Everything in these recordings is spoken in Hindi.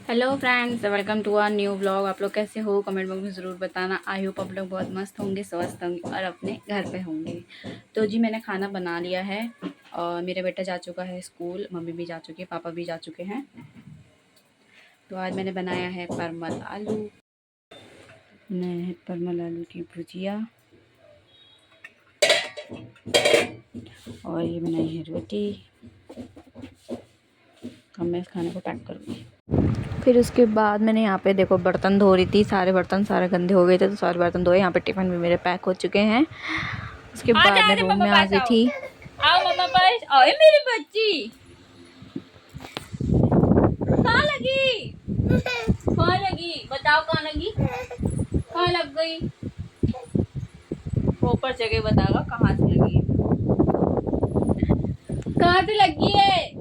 Hello friends, welcome to our new blog. आप लोग कैसे हो कमेंट बॉक्स में ज़रूर बताना। आई होप आप लोग बहुत मस्त होंगे, स्वस्थ होंगे और अपने घर पे होंगे। तो जी मैंने खाना बना लिया है और मेरा बेटा जा चुका है स्कूल, मम्मी भी जा चुकी है, पापा भी जा चुके हैं। तो आज मैंने बनाया है परमल आलू, परमल आलू की भुजिया और ये बनाई है रोटी। अब मैं इस खाने को पैक करूँगी। फिर उसके बाद मैंने यहाँ पे देखो बर्तन धो रही थी, सारे बर्तन सारे गंदे हो गए थे तो सारे बर्तन धोए। यहाँ पे टिफ़िन भी मेरे पैक हो चुके हैं। उसके बाद मैं रूम में आ गई थी। आओ मम्मा पास। आओ मेरी बच्ची कहाँ लगी? कहाँ लगी बताओ, कहाँ लगी? कहाँ लग गई? प्रॉपर जगह बताओ कहाँ से लगी, कहाँ से लगी है?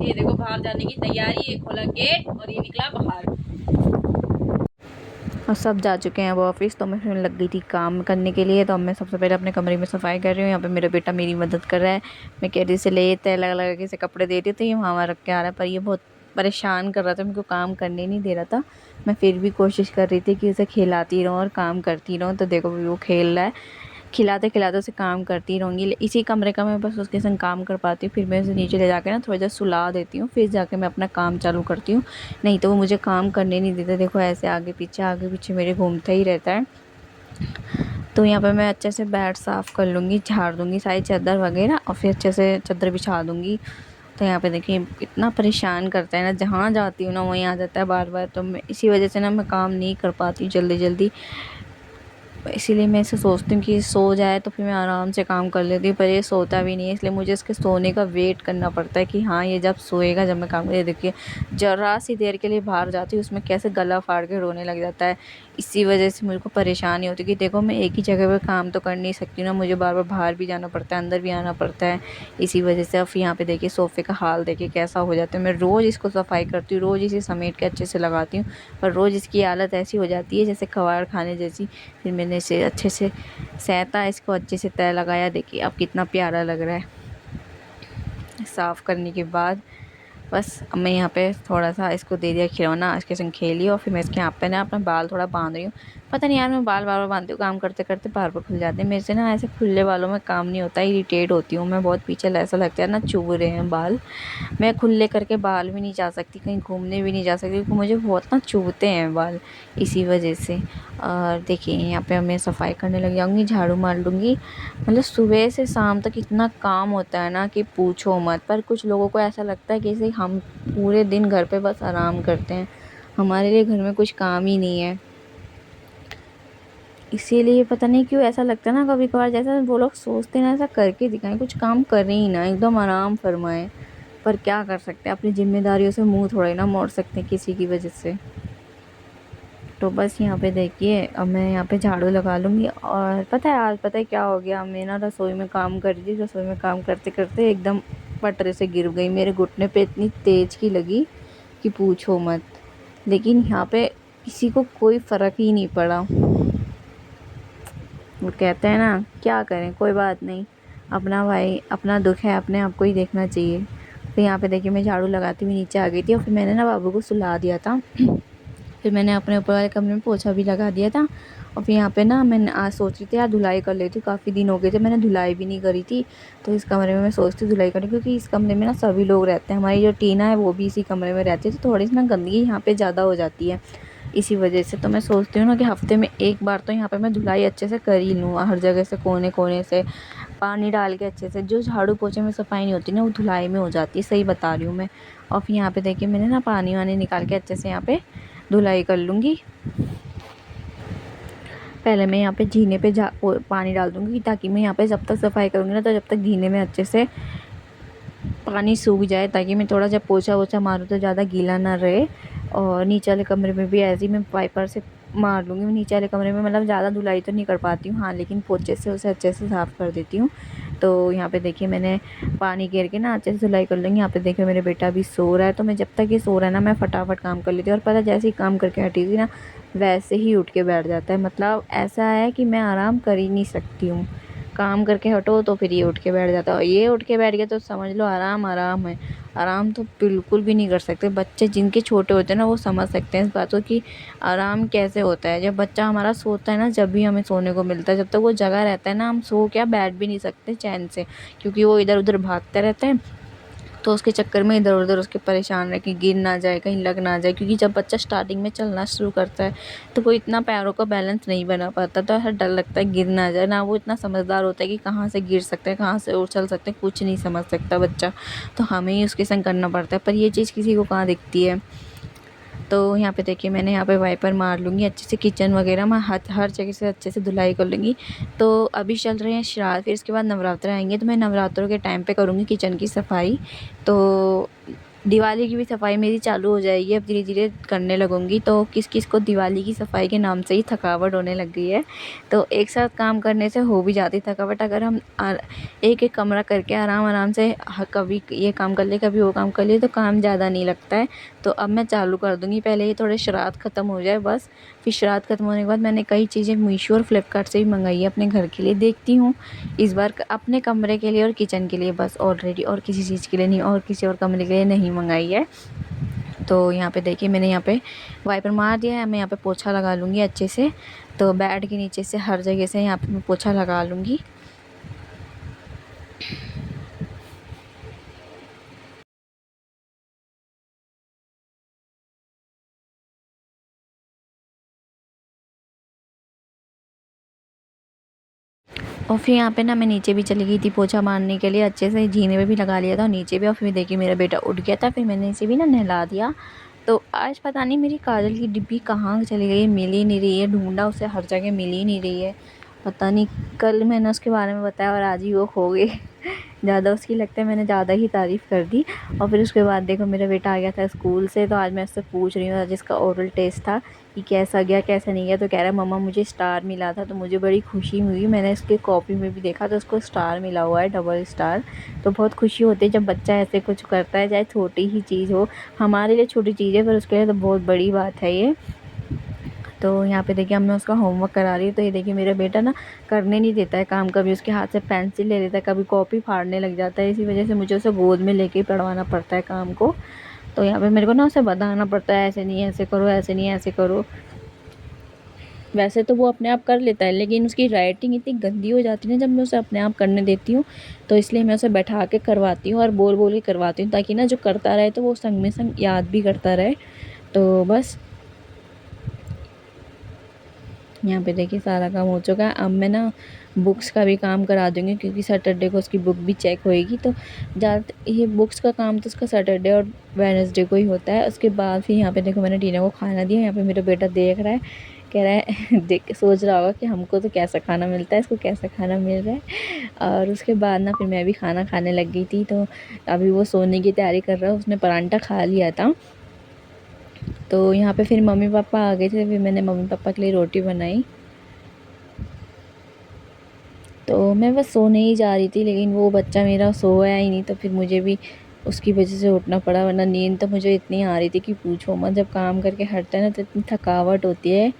ये देखो बाहर जाने की तैयारी, ये खोला गेट और ये निकला बाहर। और सब जा चुके हैं वो ऑफिस, तो मैं फिर लग गई थी काम करने के लिए। तो अब मैं सबसे पहले अपने कमरे में सफाई कर रही हूँ। यहाँ पे मेरा बेटा मेरी मदद कर रहा है। मैं कैरी से ले तय लगा लगा के इसे कपड़े दे रही थी, वहाँ रख के आ रहा है, पर ये बहुत परेशान कर रहा था, मुझको काम करने नहीं दे रहा था। मैं फिर भी कोशिश कर रही थी कि उसे खिलाती रहूँ और काम करती रहूँ। तो देखो वो खेल रहा है, खिलाते खिलाते उसे काम करती रहूँगी। इसी कमरे का मैं बस उसके संग काम कर पाती हूँ। फिर मैं उसे नीचे ले जाकर ना थोड़ा सा सुला देती हूँ, फिर जाके मैं अपना काम चालू करती हूँ। नहीं तो वो मुझे काम करने नहीं देता। देखो ऐसे आगे पीछे मेरे घूमता ही रहता है। तो यहाँ पे मैं अच्छे से बेड साफ़ कर लूँगी, झाड़ दूँगी सारी चादर वगैरह और फिर अच्छे से चादर बिछा दूँगी। तो यहाँ पे देखिए इतना परेशान करता है ना, जहाँ जाती हूँ ना वहीं आ जाता है बार बार। तो मैं इसी वजह से ना मैं काम नहीं कर पाती हूँ जल्दी जल्दी। इसीलिए मैं इसे सोचती हूँ कि सो जाए तो फिर मैं आराम से काम कर लेती हूँ, पर ये सोता भी नहीं है। इसलिए मुझे इसके सोने का वेट करना पड़ता है कि हाँ ये जब सोएगा जब मैं काम कर। देखिए ज़रा सी देर के लिए बाहर जाती हूँ उसमें कैसे गला फाड़ के रोने लग जाता है। इसी वजह से मुझे को परेशानी होती है कि देखो मैं एक ही जगह पर काम तो कर नहीं सकती ना, मुझे बार बार बाहर भी जाना पड़ता है, अंदर भी आना पड़ता है। इसी वजह से अब यहाँ पे देखिए सोफ़े का हाल देखिए कैसा हो जाता है। मैं रोज़ इसको सफाई करती हूँ, रोज़ इसे समेट के अच्छे से लगाती हूँ, पर रोज़ इसकी हालत ऐसी हो जाती है जैसे कबाड़ खाने जैसी। फिर मैंने इसे अच्छे से सहता, इसको अच्छे से तय लगाया। देखिए अब कितना प्यारा लग रहा है। साफ़ करने के बाद बस अब मैं यहाँ पे थोड़ा सा इसको दे दिया खिलौना, इसके संग खेली और फिर मैं इसके यहाँ पे ना अपना बाल थोड़ा बांध रही हूँ। पता नहीं यार मैं बाल बार बार बांधती हूँ, काम करते करते बार बार खुल जाते हैं मेरे से ना। ऐसे खुले बालों में काम नहीं होता, इरिटेट होती हूँ मैं बहुत। पीछे ऐसा लगता है ना चुभ रहे हैं बाल। मैं खुले करके बाल भी नहीं जा सकती, कहीं घूमने भी नहीं जा सकती क्योंकि मुझे बहुत ना चुभते हैं बाल, इसी वजह से। और देखिए यहाँ पे मैं सफाई करने लग जाऊँगी, झाड़ू मार लूँगी। मतलब सुबह से शाम तक इतना काम होता है ना कि पूछो मत। पर कुछ लोगों को ऐसा लगता है कि जैसे हम पूरे दिन घर पे बस आराम करते हैं, हमारे लिए घर में कुछ काम ही नहीं है। इसीलिए पता नहीं क्यों ऐसा लगता है ना कभी कभार, जैसा वो लोग सोचते हैं ना ऐसा करके दिखाएं, कुछ काम करें ही ना, एकदम आराम फरमाएं। पर क्या कर सकते हैं, अपनी जिम्मेदारियों से मुंह थोड़े ना मोड़ सकते हैं किसी की वजह से। तो बस यहाँ पे देखिए अब मैं यहाँ पे झाड़ू लगा लूँगी। और पता है आज पता है क्या हो गया, मैं ना रसोई में काम कर रही थी, रसोई में काम करते करते एकदम पटरे से गिर गई। मेरे घुटने पे इतनी तेज़ की लगी कि पूछो मत। लेकिन यहाँ पे किसी को कोई फ़र्क ही नहीं पड़ा। वो कहते हैं ना क्या करें, कोई बात नहीं, अपना भाई अपना दुख है अपने आप को ही देखना चाहिए। तो यहाँ पे देखिए मैं झाड़ू लगाती हुई नीचे आ गई थी और फिर मैंने ना बाबू को सुला दिया था। फिर मैंने अपने ऊपर वाले कमरे में पोछा भी लगा दिया था। और फिर यहाँ पे ना मैंने आज सोच रही थी यार धुलाई कर लेती हूँ, काफ़ी दिन हो गए थे मैंने धुलाई भी नहीं करी थी। तो इस कमरे में मैं सोचती हूँ धुलाई करूँ, क्योंकि इस कमरे में ना सभी लोग रहते हैं, हमारी जो टीना है वो भी इसी कमरे में रहती है, तो थोड़ी सी ना गंदगी यहाँ पे ज़्यादा हो जाती है इसी वजह से। तो मैं सोचती हूँ ना कि हफ्ते में एक बार तो यहाँ पे मैं धुलाई अच्छे से कर ही लूँ, हर जगह से कोने कोने से पानी डाल के अच्छे से। जो झाड़ू पोछे में सफाई नहीं होती ना वो धुलाई में हो जाती है, सही बता रही हूँ मैं। और फिर यहाँ पे देखिए मैंने ना पानी वानी निकाल के अच्छे से यहाँ पे धुलाई कर लूँगी। पहले मैं यहाँ पे जीने पे पानी डाल दूँगी, ताकि मैं यहाँ पे जब तक सफाई करूँगी ना तो जब तक जीने में अच्छे से पानी सूख जाए, ताकि मैं थोड़ा जब पोछा वोछा मारूँ तो ज़्यादा गीला ना रहे। और नीचे वाले कमरे में भी ऐसे ही मैं वाइपर से मार लूँगी। मैं नीचे वाले कमरे में मतलब ज़्यादा धुलाई तो नहीं कर पाती हूँ हाँ, लेकिन पोछे से उसे अच्छे से साफ़ कर देती हूँ। तो यहाँ पे देखिए मैंने पानी घेर के ना अच्छे से धुलाई कर लूँगी। यहाँ पे देखिए मेरे बेटा अभी सो रहा है, तो मैं जब तक ये सो रहा है ना मैं फटाफट काम कर लेती हूँ। और पता जैसे ही काम करके हटी थी ना वैसे ही उठ के बैठ जाता है। मतलब ऐसा है कि मैं आराम कर ही नहीं सकती हूँ, काम करके हटो तो फिर ये उठ के बैठ जाता है, और ये उठ के बैठ गया तो समझ लो आराम आराम है। आराम तो बिल्कुल भी नहीं कर सकते। बच्चे जिनके छोटे होते हैं ना वो समझ सकते हैं इस बात को कि आराम कैसे होता है। जब बच्चा हमारा सोता है ना, जब भी हमें सोने को मिलता है, जब तक वो जगा रहता है ना, हम सो क्या बैठ भी नहीं सकते चैन से, क्योंकि वो इधर उधर भागता रहता है। तो उसके चक्कर में इधर उधर उसके परेशान रहे कि गिर ना जाए, कहीं लग ना जाए, क्योंकि जब बच्चा स्टार्टिंग में चलना शुरू करता है तो वो इतना पैरों का बैलेंस नहीं बना पाता, तो ऐसा डर लगता है गिर ना जाए ना। वो इतना समझदार होता है कि कहाँ से गिर सकता है, कहाँ से उछल सकते हैं, कुछ नहीं समझ सकता बच्चा। तो हमें ही उसके संग करना पड़ता है, पर ये चीज़ किसी को कहाँ दिखती है। तो यहाँ पे देखिए मैंने यहाँ पे वाइपर मार लूँगी अच्छे से, किचन वगैरह मैं हर जगह से अच्छे से धुलाई कर लूँगी। तो अभी चल रहे हैं श्राद्ध, फिर इसके बाद नवरात्र आएंगे, तो मैं नवरात्रों के टाइम पे करूँगी किचन की सफाई। तो दिवाली की भी सफाई मेरी चालू हो जाएगी, अब धीरे धीरे करने लगूँगी। तो किस किस को दिवाली की सफाई के नाम से ही थकावट होने लग गई है। तो एक साथ काम करने से हो भी जाती थकावट, अगर हम एक एक कमरा करके आराम आराम से कभी ये काम कर लिए कभी वो काम कर लिए तो काम ज़्यादा नहीं लगता है। तो अब मैं चालू कर दूँगी, पहले ये थोड़े श्राद्ध ख़त्म हो जाए बस। फिर श्राद्ध ख़त्म होने के बाद मैंने कई चीज़ें मीशो और फ्लिपकार्ट से भी मंगाई है अपने घर के लिए, देखती हूँ इस बार अपने कमरे के लिए और किचन के लिए बस ऑलरेडी, और किसी चीज़ के लिए नहीं, और किसी और कमरे के लिए नहीं मंगाई है। तो यहाँ पे देखिए मैंने यहाँ पे वाइपर मार दिया है, मैं यहाँ पे पोछा लगा लूँगी अच्छे से। तो बेड के नीचे से हर जगह से यहाँ पे मैं पोछा लगा लूँगी। और फिर यहाँ पे ना मैं नीचे भी चली गई थी पोछा मारने के लिए, अच्छे से जीने पे भी लगा लिया था और नीचे भी। और फिर देखिए मेरा बेटा उठ गया था, फिर मैंने इसे भी ना नहला दिया। तो आज पता नहीं मेरी काजल की डिब्बी कहाँ चली गई, मिल ही नहीं रही है, ढूंढा उसे हर जगह, मिल ही नहीं रही है। पता नहीं, कल मैंने उसके बारे में बताया और आज ही वो खो गई। ज़्यादा उसकी लगता है मैंने ज़्यादा ही तारीफ़ कर दी। और फिर उसके बाद देखो मेरा बेटा आ गया था स्कूल से, तो आज मैं उससे पूछ रही हूँ जिसका ओरल टेस्ट था कि कैसा गया कैसा नहीं गया। तो कह रहा है मम्मा मुझे स्टार मिला था, तो मुझे बड़ी खुशी हुई। मैंने इसके कॉपी में भी देखा तो उसको स्टार मिला हुआ है, डबल स्टार। तो बहुत खुशी होती है जब बच्चा ऐसे कुछ करता है, चाहे छोटी ही चीज़ हो। हमारे लिए छोटी चीज़ है पर उसके लिए तो बहुत बड़ी बात है ये। तो यहाँ पे देखिए अब मैं उसका होमवर्क करा रही हूँ। तो ये देखिए मेरा बेटा ना करने नहीं देता है काम, कभी उसके हाथ से पेंसिल ले लेता है, कभी कॉपी फाड़ने लग जाता है। इसी वजह से मुझे उसे गोद में लेके पढ़वाना पड़ता है काम को। तो यहाँ पे मेरे को ना उसे बताना पड़ता है, ऐसे नहीं ऐसे करो, ऐसे नहीं ऐसे करो। वैसे तो वो अपने आप कर लेता है, लेकिन उसकी राइटिंग इतनी गंदी हो जाती है ना जब मैं उसे अपने आप करने देती हूँ। तो इसलिए मैं उसे बैठा के करवाती हूँ और बोल बोल के करवाती हूँ, ताकि ना जो करता रहे तो वो संग में संग याद भी करता रहे। तो बस यहाँ पे देखिए सारा काम हो चुका है। अब मैं ना बुक्स का भी काम करा दूँगी, क्योंकि सैटरडे को उसकी बुक भी चेक होएगी। तो ज़्यादा ये बुक्स का काम तो उसका सैटरडे और वेडनेसडे को ही होता है। उसके बाद फिर यहाँ पे देखो मैंने टीना को खाना दिया। यहाँ पे मेरा बेटा देख रहा है, कह रहा है देख के सोच रहा होगा कि हमको तो कैसा खाना मिलता है, इसको कैसा खाना मिल रहा है। और उसके बाद ना फिर मैं भी खाना खाने लग गई थी। तो अभी वो सोने की तैयारी कर रहा है, उसने परांठा खा लिया था। तो यहाँ पे फिर मम्मी पापा आ गए थे, फिर मैंने मम्मी पापा के लिए रोटी बनाई। तो मैं बस सोने ही जा रही थी, लेकिन वो बच्चा मेरा सोया ही नहीं, तो फिर मुझे भी उसकी वजह से उठना पड़ा। वरना नींद तो मुझे इतनी आ रही थी कि पूछो मत। जब काम करके हटता है ना तो इतनी थकावट होती है,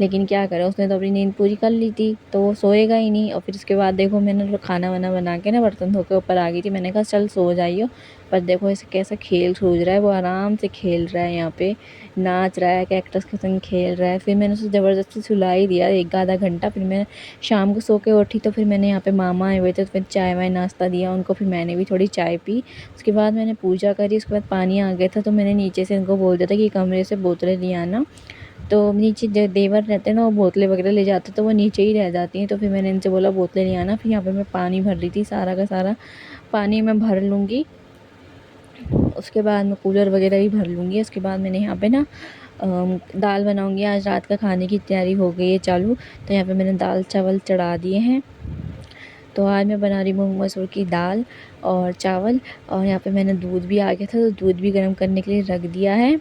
लेकिन क्या करें, उसने तो अपनी नींद पूरी कर ली थी तो वो सोएगा ही नहीं। और फिर उसके बाद देखो मैंने तो खाना वाना बना के ना बर्तन धो के ऊपर आ गई थी। मैंने कहा चल सो जाइयो, पर देखो इसे कैसा खेल सूझ रहा है, वो आराम से खेल रहा है, यहाँ पे नाच रहा है, कैक्टस के संग खेल रहा है। फिर मैंने उसे ज़बरदस्ती सुला ही दिया एक आधा घंटा। फिर मैं शाम को सो के उठी तो फिर मैंने यहाँ पे मामा आए हुए थे, तो फिर चाय वाय नाश्ता दिया उनको, फिर मैंने भी थोड़ी चाय पी। उसके बाद मैंने पूजा करी, उसके बाद पानी आ गया था तो मैंने नीचे से उनको बोल दिया था कि कमरे से बोतलें ले आना। तो नीचे जो देवर रहते हैं ना वो बोतलें वगैरह ले जाते तो वो नीचे ही रह जाती हैं। तो फिर मैंने इनसे बोला बोतलें ले आना। फिर यहाँ पे मैं पानी भर रही थी, सारा का सारा पानी मैं भर लूँगी। उसके बाद मैं कूलर वगैरह भी भर लूँगी। उसके बाद मैंने यहाँ पे ना दाल बनाऊँगी। आज रात का खाने की तैयारी हो गई है चालू। तो यहाँ पे मैंने दाल चावल चढ़ा दिए हैं। तो आज मैं बना रही हूँ मूंग मसूर की दाल और चावल। और यहाँ पे मैंने दूध भी आ गया था, तो दूध भी गर्म करने के लिए रख दिया है।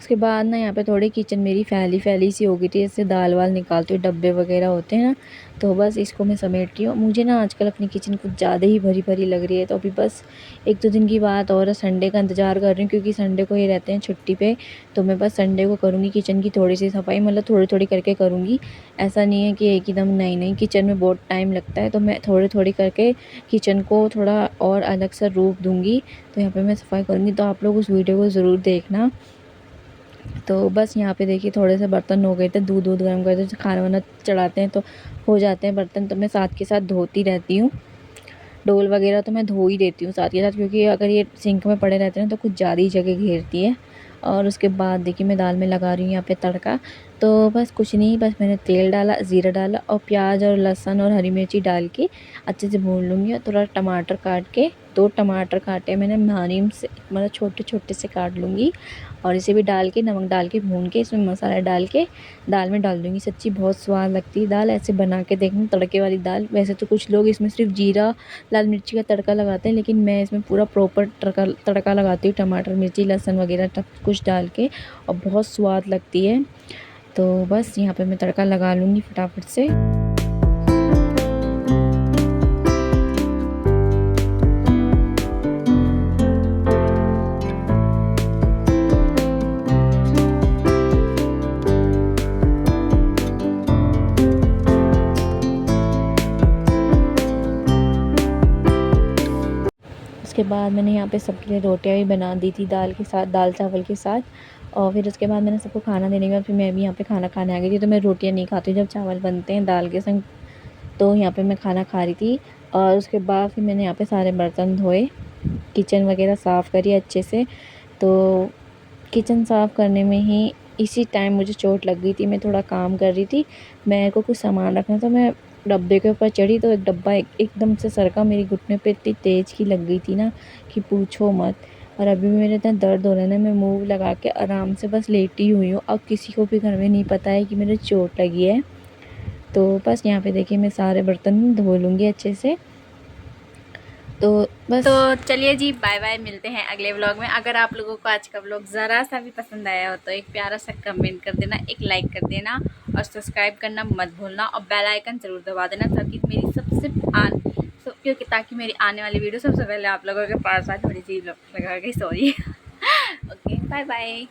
उसके बाद ना यहाँ पे थोड़ी किचन मेरी फैली फैली सी हो गई थी, इससे दाल वाल निकालते हुए डब्बे वगैरह होते हैं ना, तो बस इसको मैं समेट रही हूँ। मुझे ना आजकल अपनी किचन कुछ ज़्यादा ही भरी भरी लग रही है, तो अभी बस 1-2 दिन की बात और संडे का इंतज़ार कर रही हूँ, क्योंकि संडे को ये रहते हैं छुट्टी पे। तो मैं बस संडे को करूँगी किचन की थोड़ी सी सफाई, मतलब थोड़ी थोड़ी करके करूँगी। ऐसा नहीं है कि एक ही दम, नहीं नहीं, किचन में बहुत टाइम लगता है, तो मैं थोड़ी थोड़ी करके किचन को थोड़ा और अलग सा रूप दूँगी। तो यहाँ पर मैं सफाई करूँगी, तो आप लोग उस वीडियो को ज़रूर देखना। तो बस यहाँ पे देखिए थोड़े से बर्तन हो गए थे, दूध गर्म करते थे, खाना वाना चढ़ाते हैं तो हो जाते हैं बर्तन, तो मैं साथ के साथ धोती रहती हूँ। डोल वगैरह तो मैं धो ही देती हूँ साथ के साथ, क्योंकि अगर ये सिंक में पड़े रहते हैं तो कुछ ज़्यादा ही जगह घेरती है। और उसके बाद देखिए मैं दाल में लगा रही हूँ यहाँ पे तड़का। तो बस कुछ नहीं, बस मैंने तेल डाला, ज़ीरा डाला और प्याज और लहसुन और हरी मिर्ची डाल के अच्छे से भून लूँगी। और थोड़ा टमाटर काट के, 2 टमाटर काटे मैंने मुलायम से, मतलब छोटे छोटे से काट लूँगी। और इसे भी डाल के, नमक डाल के भून के, इसमें मसाला डाल के दाल में डाल दूँगी। सच्ची बहुत स्वाद लगती है दाल, ऐसे बना के देखना, तड़के वाली दाल। वैसे तो कुछ लोग इसमें सिर्फ जीरा लाल मिर्ची का तड़का लगाते हैं, लेकिन मैं इसमें पूरा प्रॉपर तड़का लगाती हूँ, टमाटर मिर्ची लहसुन वगैरह सब कुछ डाल के, और बहुत स्वाद लगती है। तो बस यहाँ पे मैं तड़का लगा लूँगी फटाफट से। उसके बाद मैंने यहाँ पे सबके लिए रोटियाँ भी बना दी थी दाल के साथ, दाल चावल के साथ। और फिर उसके बाद मैंने सबको खाना देने के बाद फिर मैं भी यहाँ पे खाना खाने आ गई थी। तो मैं रोटियाँ नहीं खाती जब चावल बनते हैं दाल के संग, तो यहाँ पे मैं खाना खा रही थी। और उसके बाद फिर मैंने यहाँ पे सारे बर्तन धोए, किचन वगैरह साफ़ करी अच्छे से। तो किचन साफ़ करने में ही इसी टाइम मुझे चोट लग गई थी। मैं थोड़ा काम कर रही थी, मेरे को कुछ सामान रखना था, मैं डब्बे के ऊपर चढ़ी तो एक डब्बा एकदम से सरका, मेरी घुटने पे इतनी तेज़ की लग गई थी ना कि पूछो मत। और अभी भी मेरे इतना दर्द हो रहा है ना, मैं मूव लगा के आराम से बस लेटी हुई हूँ। अब किसी को भी घर में नहीं पता है कि मेरे चोट लगी है। तो बस यहाँ पे देखिए मैं सारे बर्तन धो लूँगी अच्छे से। तो बस, तो चलिए जी, बाय बाय, मिलते हैं अगले व्लॉग में। अगर आप लोगों को आज का व्लॉग ज़रा सा भी पसंद आया हो तो एक प्यारा सा कमेंट कर देना, एक लाइक कर देना और सब्सक्राइब करना मत भूलना, और बेल आइकन ज़रूर दबा देना, ताकि मेरी क्योंकि ताकि मेरी आने वाली वीडियो सबसे पहले आप लोगों के पास आ। थोड़ी सी लगा गई, सॉरी। Okay, bye bye.